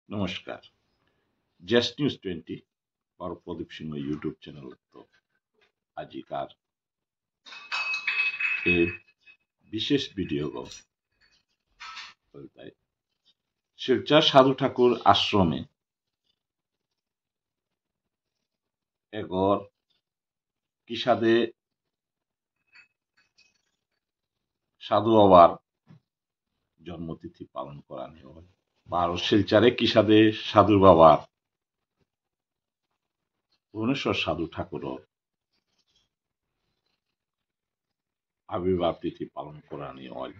নমস্কার। জেস্ট নিউজ 20 और Pradeep Singh YouTube channel तो आजिकार ए विशेष वीडियो को बोलता शिलचर साधु ठाकुर आश्रमे एगोर किसादे साधु बाबार जन्मतिथि पालन करानी হয় और शिलचरे किसादे साधु बाबार भुवनेश्वर साधु ठाकुर आविर्भाव तिथि पालन करानी হয়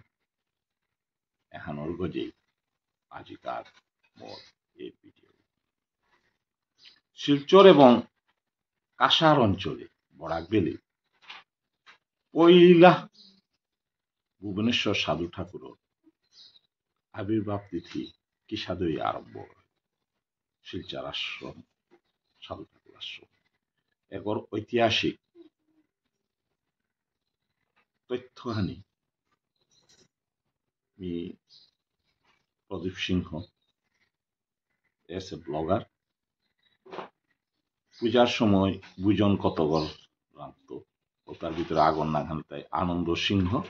एहानर गजे आजिकार मोर ए भिडियो शिलचर एवं कासार अंचले बराकबेली पयला भुवनेश्वर साधु ठाकुर आविर्भाव तिथि किसादई आरम्भ शिलचर आश्रम साधु ठाकुर आश्रम एगोर ऐतिहासिक तथ्यहानी प्रदीप सिंह एस ए ब्लगार पूजार समय बुजन कतगर रांधत और तार भितरे आगन नागान ताई आनंद सिंह और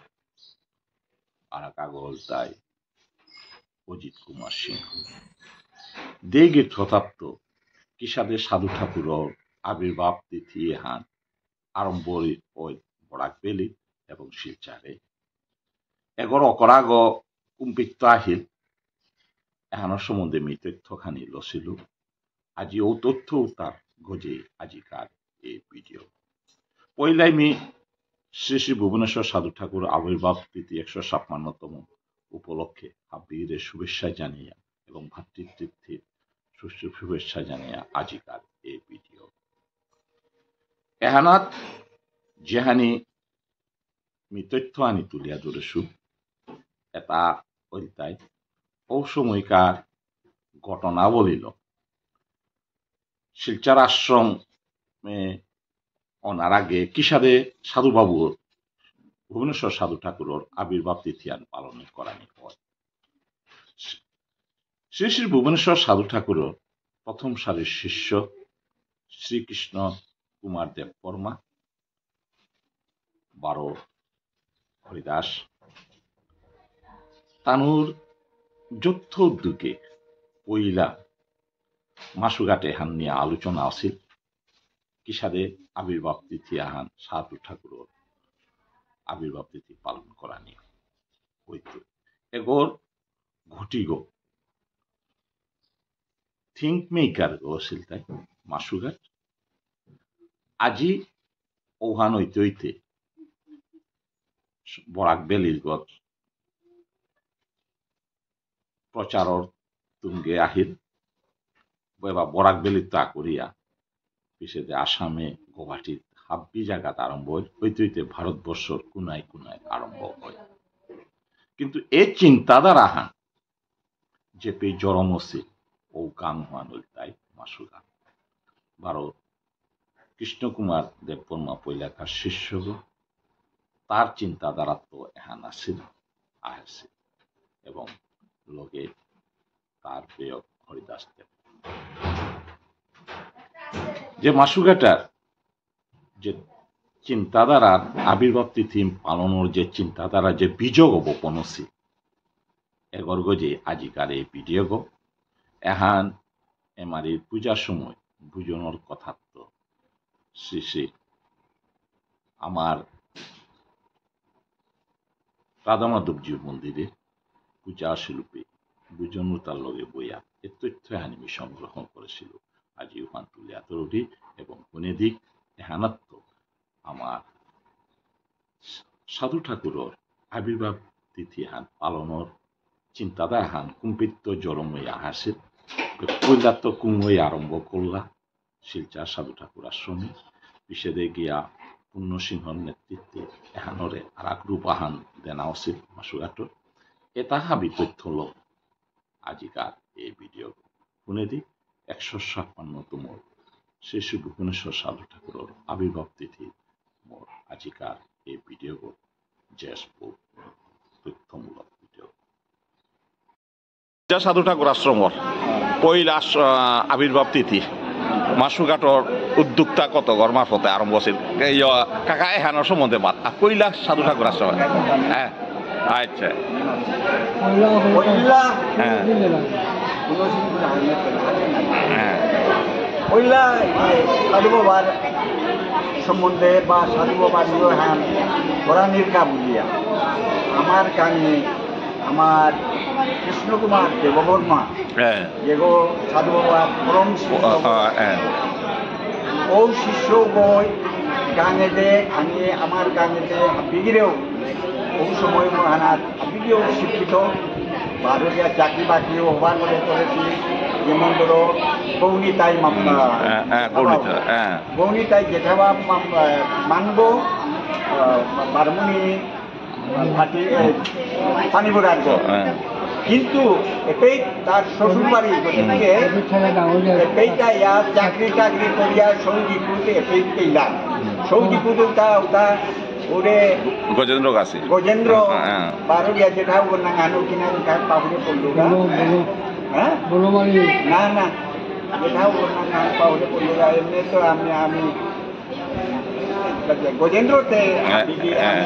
एक आगल ताई अजित कुमार सिंह देगे शताब्द किसादे साधु ठाकुर आविर्भाव तिथि एहान आरम्भ बराकबेली एवं शिलचारे एगोर अकराग कुम्पित आहिल एहानर सम्बन्धे मी तथ्यखानी लसिलु আজি ও তথ্য তার গজে আজিকার এই ভিডিও পয়লাই मी শ্রী শ্রী ভুবনেশ্বর সাধু ঠাকুর আবির্ভাব তিথি 156তম উপলক্ষে হাবিরে শুভেচ্ছা জানিয়া এবং ভাতৃত্বের শুভেচ্ছা জানিয়া আজিকার এই ভিডিও এহানাত যেহানি मी তথ্য আনি তুলিয়া ধরেছু এটা ওইটাই অসময়কার ঘটনা বলিল शिलचर आश्रम में ओनार आगे किसादे साधु बाबू भुवनेश्वर साधु ठाकुर आविर्भाव तिथि पालन करानी হয় श्री श्री भुवनेश्वर साधु ठाकुर प्रथम सारिर शिष्य श्रीकृष्ण कुमार देव बर्मा 12 हरिदास तानुर যৌথ उद्योगे पयला मासुघाटे एहान निये आलोचना आछिल किसादे आविर्भाव तिथि एहान साधु ठाकुर आविर्भाव तिथि पालन करानी हईतो एगोर घटिगो थिंक मेकार गो आछिल ताई मासुघाट आजि ओहान हईते हईते बराकबेलिर गत प्रचारर तुंगे आहिल एबा बराकबेली ता करिया पिछे आसामे गुवाहाटी हाब्बी जायगात आरम्भ हईते हईते भारतवर्षर कोनाय कोनाय आरम्भ हय किन्तु ए चिंताधारा हान जेपे जरमसी ओ गांग हुआनुल ताई मासुगा 12 कृष्ण कुमार देव बर्मा पयलाकार शिष्य तार चिंताधारा तो एहान आछिल आछिल एवं लगे तार प्रिय हरिदास देव जे मासुघाटार जे चिंताधारा आविर्भाव तिथि पालनर जे चिंताधारा जे बीजग बपनसी एगोर गजे आजिकार ए भिडियो गो एहान एमारी पूजार समय बुझनर कथा तो श्री श्री आमार राधा माधवजी मंदिरे पूजा शिल्पी बुझन तार लगे बइया ए तथ्य हानि संग्रह करेছিল आज ওখান তুলে আতরটি এবং বনেদিক এহানাত্ম আমার সাধু ঠাকুরর আবির্ভাব তিথি হান পালনর চিন্তাধারা হান কুম্পিত জরমই আহাসে পৈলাত্ম কুমই আরম্ভ করলা শিলচার সাধু ঠাকুর আশ্রমে বিশেদে গিয়া পূর্ণ সিংহর নেতৃত্বে এহানরে আর এক রূপাহান দেনা উচিত মাসুঘাটর এটা হাবি তথ্য ল আজিকার এই ভিডিও বনেদিক 156তম श्री श्री भुवनेश्वर साधु ठाकुर आविर्भाव तिथि मोर आजिकार ए भिडियो को जेसपुर तथ्यमूलक भिडियो साधु ठाकुर आश्रम কৈলাস আবির্ভাব তিথি মাসুঘাটর উদ্যোক্তা কত ঘর মারফতে আরম্ভ হয়েছিল কাকা এখানোর সম্বন্ধে বাদ কৈলাস সাধু ঠাকুর আসছে হ্যাঁ আচ্ছা হ্যাঁ হ্যাঁ পয়লা সাধু বাবার সম্বন্ধে বা সাধু বাবার হ্যাঁ পরাণীর কাবুলিয়া আমার কানে আমার কৃষ্ণকুমার দেববর্মা যেগো সাধু বাবার পরম ও শিষ্য বই গানে দে আমি আমার গানে দে হাবিগিরেও ও সময় মহানাথ হাবিগেও শিক্ষিত ভারতীয় চাকরি বাকরিও হবার বলে করেছি যেমন ধরো গৌনিতাই গৌনিতাই জেঠাবা মানব বারমুনি পানিবুড়ার কিন্তু এটাই তার শ্বশুর বাড়ি এটাইটা ইয়ার চাকরি টাকরি করিয়া সৌজি পুরুতে এটাই পেলাম সৌজি পুরুটা ওটা ওরে গজেন্দ্র বারোরিয়া যেটা ওর না গানো কিনা কার পাহুড়ে পড়লো হ্যাঁ না না যেটা ওর না গান পাহুড়ে পড়লো এমনি তো আমি গজেন্দ্রতে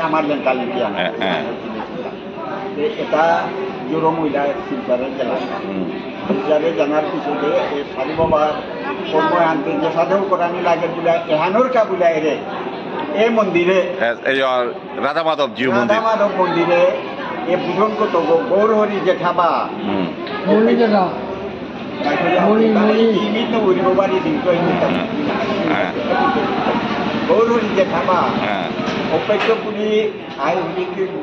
আমার লেঙ্কালিটি এটা জোরো মহিলা শিলচারে গেলাম শিলচারে জানার পিছনে সাধু বাবার সময় আনতে যে সাধু করানি লাগে বুলা এহানোর কা বুলাই রে এই মন্দিরে রাধা মাধব মন্দিরে এ বুঝন কত গৌরহরি জেঠাবা গৌরহরি জেঠাবা ঐপত্যপুরী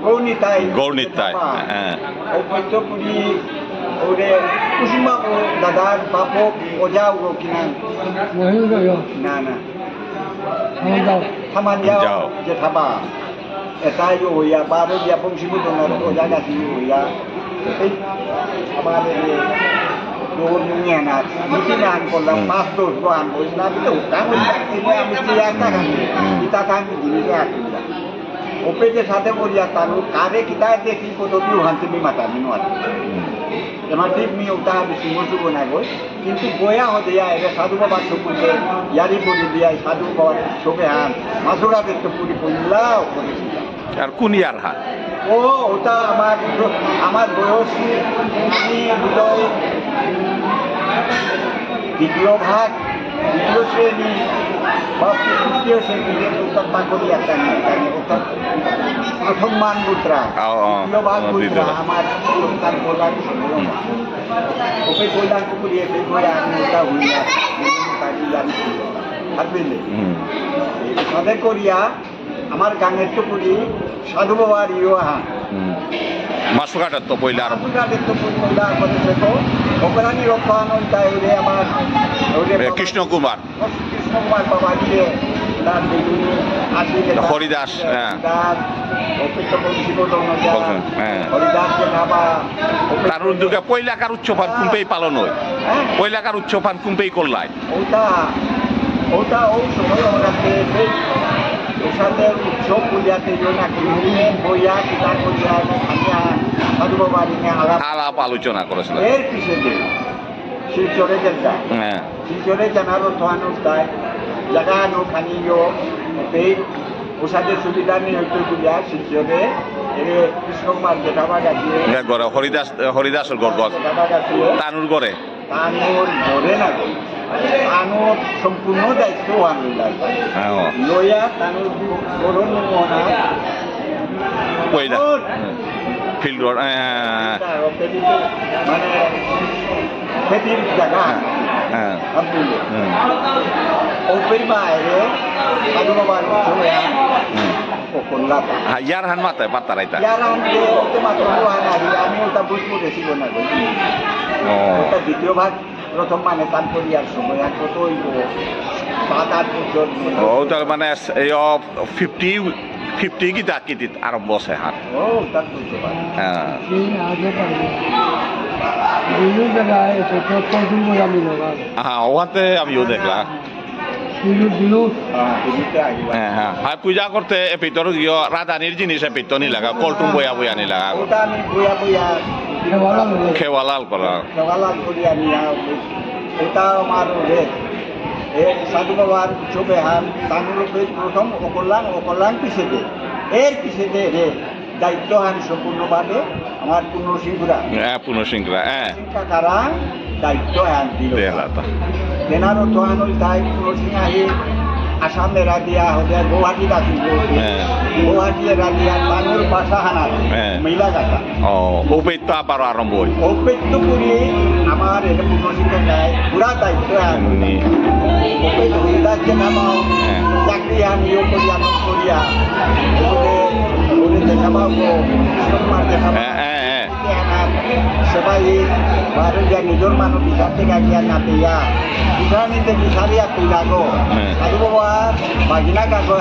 গৌনিতাই ঐপত্যপুরী ওরে কুসুমবাবু দাদার বাপক ওজাও কিনা না না থামানজাও জেঠাবা এটাই হইয়া বারোয়া বংশীবুদনের ওজা গাছি হইয়া আমাদের না মিটিং আন করলাম 5 দোষ আন বললাম তো আমি ইটা কাহিনী জিনিসে আসছিলাম ওপেজের সাথে বলিয়া তার কারে কিতায় দেখি কতটি হান্তিমি মাতা মিনো আছে এবার ঠিক মি ওটা বেশি মজুব না গই কিন্তু বয়া হদিয়া এর সাধু বাবার সম্পর্কে ইয়ারি পড়ি দিয়া সাধু বাবার ছবি হান মাসুরা দেখতে পুরি পড়লাও করেছিলাম আর কোন ইয়ার হাত ও ওটা আমার বয়স আমি হৃদয় দ্বিতীয় ভাগ দ্বিতীয় শ্রেণী বা তৃতীয় শ্রেণীতে উত্তর পাকড়ি একটা প্রথম মান মুদ্রা দ্বিতীয় ভাগ মুদ্রা আমার তার কল্যাণ ওকে কল্যাণ পুকুরিয়ে দেখে আমি ওটা হইয়া থাকবিলে সাথে করিয়া আমার গানের তো করি সাধু বাবার ইহা মাসুঘাটের তো পয়লা ওপরানি রক্ষানো তাই আমার কৃষ্ণকুমার বাবা দিয়ে হরিদাস হরিদাস তার উদ্যোগে পয়লাকার উৎসবান কুম্পেই পালন হয় পয়লাকার উৎসবান কুম্পেই করলাই ওটা ওটা ওই সময় ওনাকে সাথে উৎসব পূজাতে বইয়া কিতাব করিয়া সাধু বাবা আলাপ আলোচনা করেছিল এর পিছনে শিলচরে যেটা শিলচরে জানার অর্থানুষ তাই জায়গা আনো খানিও এই ওষাদের সুবিধা নেই হয়তো বুঝা শিলচরে কৃষ্ণকুমার জেঠাবা গাছিয়ে হরিদাসের গড় তানুর গড়ে তানোর ধরে না তানোর সম্পূর্ণ দায়িত্ব লইয়া তানোর গরম মহনা পয়লা ফিল্ড মানে খেতির জায়গা ওপের বাইরে সাধু বাবার ইয়ার হান মাথায় পাতা রাইতা আমি ওটা বুঝবো ছিল না ওটা দ্বিতীয় ভাগ প্রথম মানে তার করিয়ার সময় আর কত 7-8 বছর ওটার মানে 50 গীতা কিতিত আরম্ভ আছে হাত ও তার বুঝতে পারি হ্যাঁ ওখানে আমিও দেখলাম হ্যাঁ পূজা করতে ভিতর রাধানির জিনিস ভিতর নি লাগা কলটুম বয়া বয়া নি লাগা ওটা আমি বয়া বয়া খেওয়ালাল করা খেওয়ালাল করিয়া নিয়া এটা আমার রে সাধু বাবার চোখে হান তানুরূপে প্রথম অকল্যাণ পিছেতে এর পিছেতে রে দায়িত্ব হান সম্পূর্ণভাবে আমার পূর্ণসিংহরা পুনঃসিংরা কারা দায়িত্ব হান দিল তেনারও তোহান ওই তাই পূর্ণসিংহ আহি আসামে রাজিয়া হলে গুয়াহাটি রাখি গুয়াহাটি রাজিয়া তানুর ভাষা হানা মহিলা গাথা অপেত্য আবার আরম্ভ হই অপেত্য করি আমার এটা পূর্ণসিংহ গায় পুরা দায়িত্ব হান অপেত্য দায়িত্ব নামাও চাকরি হান ইয়ে করিয়া করিয়া দেখাবাও সম্মান দেখাবা সবাই ভারতীয় নিজের মানুষ বিচার থেকে গিয়া না পেয়া বিচার নিতে বিচারিয়া কইলা গো সাধু বাবা বাগিনা কাগজ